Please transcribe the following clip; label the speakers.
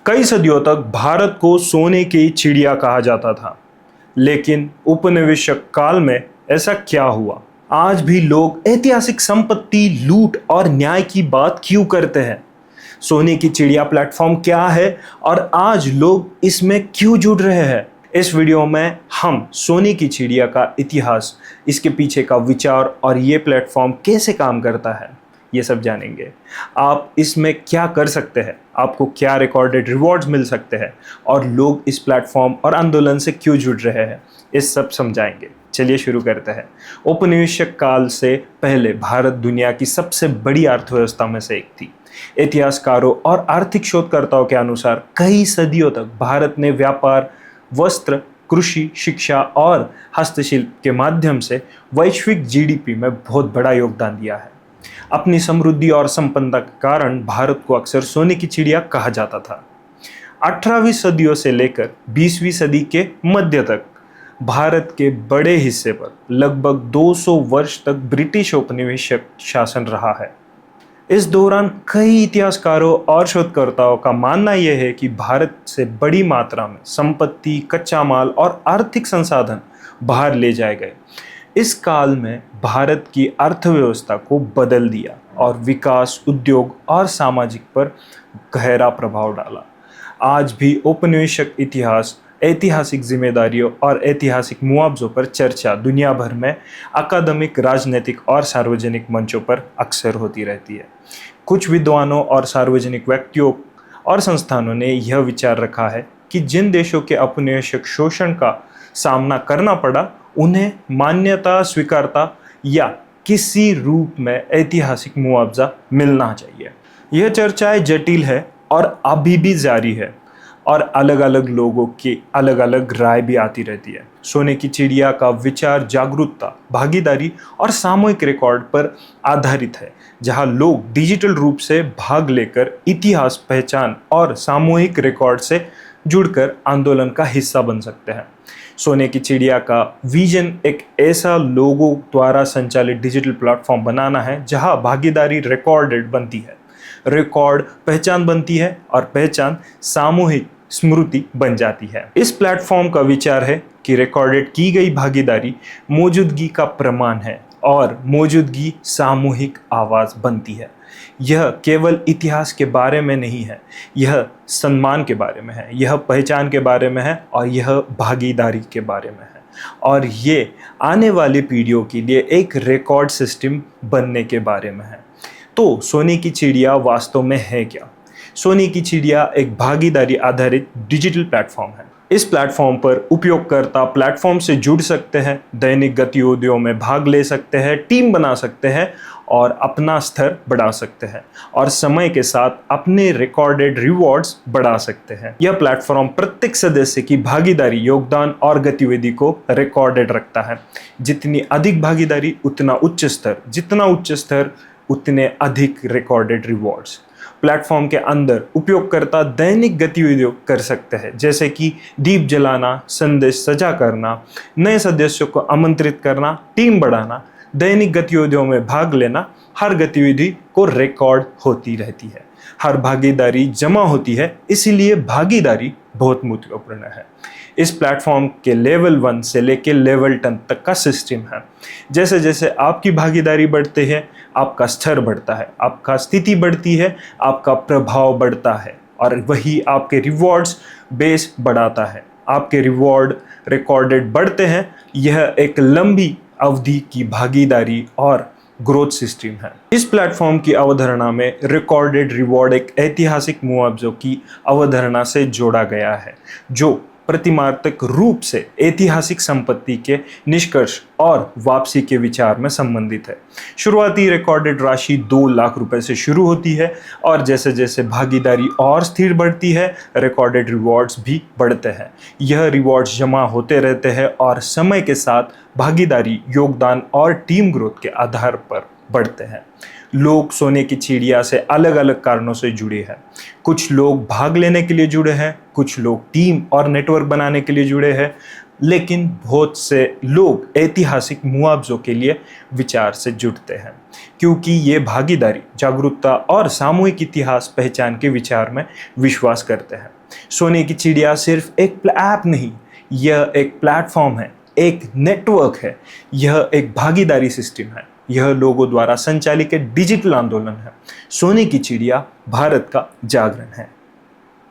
Speaker 1: कई सदियों तक भारत को सोने की चिड़िया कहा जाता था, लेकिन उपनिवेशिक काल में ऐसा क्या हुआ? आज भी लोग ऐतिहासिक संपत्ति, लूट और न्याय की बात क्यों करते हैं? सोने की चिड़िया प्लेटफॉर्म क्या है और आज लोग इसमें क्यों जुड़ रहे हैं? इस वीडियो में हम सोने की चिड़िया का इतिहास, इसके पीछे का विचार और ये प्लेटफॉर्म कैसे काम करता है, ये सब जानेंगे। आप इसमें क्या कर सकते हैं, आपको क्या रिकॉर्डेड रिवॉर्ड्स मिल सकते हैं और लोग इस प्लेटफॉर्म और आंदोलन से क्यों जुड़ रहे हैं, इस सब समझाएंगे। चलिए शुरू करते हैं। औपनिवेशिक काल से पहले भारत दुनिया की सबसे बड़ी अर्थव्यवस्था में से एक थी। इतिहासकारों और आर्थिक शोधकर्ताओं के अनुसार कई सदियों तक भारत ने व्यापार, वस्त्र, कृषि, शिक्षा और हस्तशिल्प के माध्यम से वैश्विक जीडीपी में बहुत बड़ा योगदान दिया है। अपनी समृद्धि और संपन्नता के कारण भारत को अक्सर सोने की चिड़िया कहा जाता था। 18वीं सदियों से लेकर 20वीं सदी के मध्य तक भारत के बड़े हिस्से पर लगभग 200 वर्ष तक ब्रिटिश औपनिवेशिक शासन रहा है। इस दौरान कई इतिहासकारों और शोधकर्ताओं का मानना यह है कि भारत से बड़ी मात्रा में संपत्ति, कच्चा माल और आर्थिक संसाधन बाहर ले जाए गए। इस काल में भारत की अर्थव्यवस्था को बदल दिया और विकास, उद्योग और सामाजिक पर गहरा प्रभाव डाला। आज भी औपनिवेशिक इतिहास, ऐतिहासिक जिम्मेदारियों और ऐतिहासिक मुआवजों पर चर्चा दुनिया भर में अकादमिक, राजनीतिक और सार्वजनिक मंचों पर अक्सर होती रहती है। कुछ विद्वानों और सार्वजनिक व्यक्तियों और संस्थानों ने यह विचार रखा है कि जिन देशों के औपनिवेशिक शोषण का सामना करना पड़ा, उन्हें मान्यता, स्वीकारता या किसी रूप में ऐतिहासिक मुआवजा मिलना चाहिए। यह चर्चाएं जटिल है और अभी भी जारी है और अलग अलग लोगों की अलग अलग राय भी आती रहती है। सोने की चिड़िया का विचार जागरूकता, भागीदारी और सामूहिक रिकॉर्ड पर आधारित है, जहां लोग डिजिटल रूप से भाग लेकर इतिहास, पहचान और सामूहिक रिकॉर्ड से जुड़कर आंदोलन का हिस्सा बन सकते हैं। सोने की चिड़िया का विजन एक ऐसा लोगों द्वारा संचालित डिजिटल प्लेटफॉर्म बनाना है जहां भागीदारी रिकॉर्डेड बनती है, रिकॉर्ड पहचान बनती है और पहचान सामूहिक स्मृति बन जाती है। इस प्लेटफॉर्म का विचार है कि रिकॉर्डेड की गई भागीदारी मौजूदगी का प्रमाण है और मौजूदगी सामूहिक आवाज बनती है। यह केवल इतिहास के बारे में नहीं है, यह सम्मान के बारे में है, यह पहचान के बारे में है और यह भागीदारी के बारे में है। और ये आने वाली पीढ़ियों के लिए एक रिकॉर्ड सिस्टम बनने के बारे में है। तो सोने की चिड़िया वास्तव में है क्या? सोने की चिड़िया एक भागीदारी आधारित डिजिटल प्लेटफॉर्म है। इस प्लेटफॉर्म पर उपयोगकर्ता प्लेटफॉर्म से जुड़ सकते हैं, दैनिक गतिविधियों में भाग ले सकते हैं, टीम बना सकते हैं और अपना स्तर बढ़ा सकते हैं और समय के साथ अपने रिकॉर्डेड रिवॉर्ड्स बढ़ा सकते हैं। यह प्लेटफॉर्म प्रत्येक सदस्य की भागीदारी, योगदान और गतिविधि को रिकॉर्डेड रखता है। जितनी अधिक भागीदारी उतना उच्च स्तर, जितना उच्च स्तर उतने अधिक रिकॉर्डेड रिवॉर्ड्स। प्लेटफॉर्म के अंदर उपयोगकर्ता दैनिक गतिविधियों कर सकते हैं, जैसे कि दीप जलाना, संदेश साझा करना, नए सदस्यों को आमंत्रित करना, टीम बढ़ाना, दैनिक गतिविधियों में भाग लेना। हर गतिविधि को रिकॉर्ड होती रहती है, हर भागीदारी जमा होती है, इसीलिए भागीदारी बहुत महत्वपूर्ण है। इस प्लेटफॉर्म के लेवल 1 से लेकर लेवल 10 तक का सिस्टम है। जैसे जैसे आपकी भागीदारी बढ़ती है, आपका स्तर बढ़ता है, आपका स्थिति बढ़ती है, आपका प्रभाव बढ़ता है और वही आपके रिवॉर्ड्स बेस बढ़ाता है। आपके रिवॉर्ड रिकॉर्डेड बढ़ते हैं। यह एक लंबी अवधि की भागीदारी और ग्रोथ सिस्टम है। इस प्लेटफॉर्म की अवधारणा में रिकॉर्डेड रिवॉर्ड एक ऐतिहासिक मुआवजों की अवधारणा से जोड़ा गया है, जो प्रतिमात्रक रूप से ऐतिहासिक संपत्ति के निष्कर्ष और वापसी के विचार में संबंधित है। शुरुआती रिकॉर्डेड राशि 2 लाख रुपए से शुरू होती है और जैसे जैसे भागीदारी और स्थिर बढ़ती है, रिकॉर्डेड रिवॉर्ड्स भी बढ़ते हैं। यह रिवॉर्ड्स जमा होते रहते हैं और समय के साथ भागीदारी, योगदान और टीम ग्रोथ के आधार पर बढ़ते हैं। लोग सोने की चिड़िया से अलग अलग कारणों से जुड़े हैं। कुछ लोग भाग लेने के लिए जुड़े हैं, कुछ लोग टीम और नेटवर्क बनाने के लिए जुड़े हैं, लेकिन बहुत से लोग ऐतिहासिक मुआवजों के लिए विचार से जुड़ते हैं, क्योंकि ये भागीदारी, जागरूकता और सामूहिक इतिहास पहचान के विचार में विश्वास करते हैं। सोने की चिड़िया सिर्फ एक ऐप नहीं, यह एक प्लेटफॉर्म है, एक नेटवर्क है, यह एक भागीदारी सिस्टम है, यह लोगों द्वारा संचालित एक डिजिटल आंदोलन है। सोने की चिड़िया भारत का जागरण है।